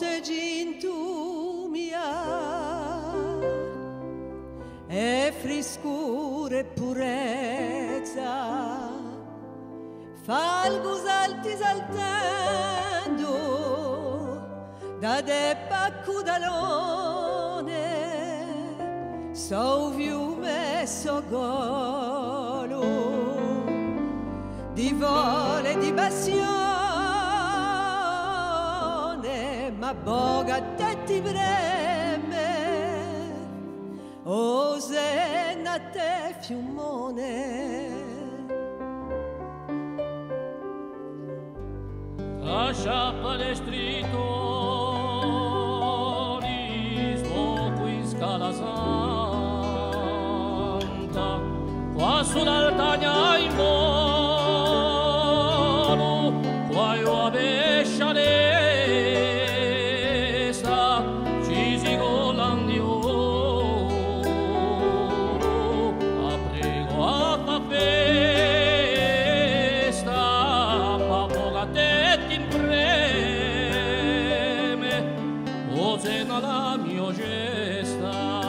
te gintumia e friscura e purezza, falgus alti saltando da de paccudalone, so fiume so golo di vole di passione, ma boga te ti preme o se na te fiumone. Lascia palestritori, sbocco in scala santa, qua sull'altagna in volo, qua io avescia l'esta, ci si collandiolo, a prego a fa festa, ma poca te ti preme, o se non la mia gesta.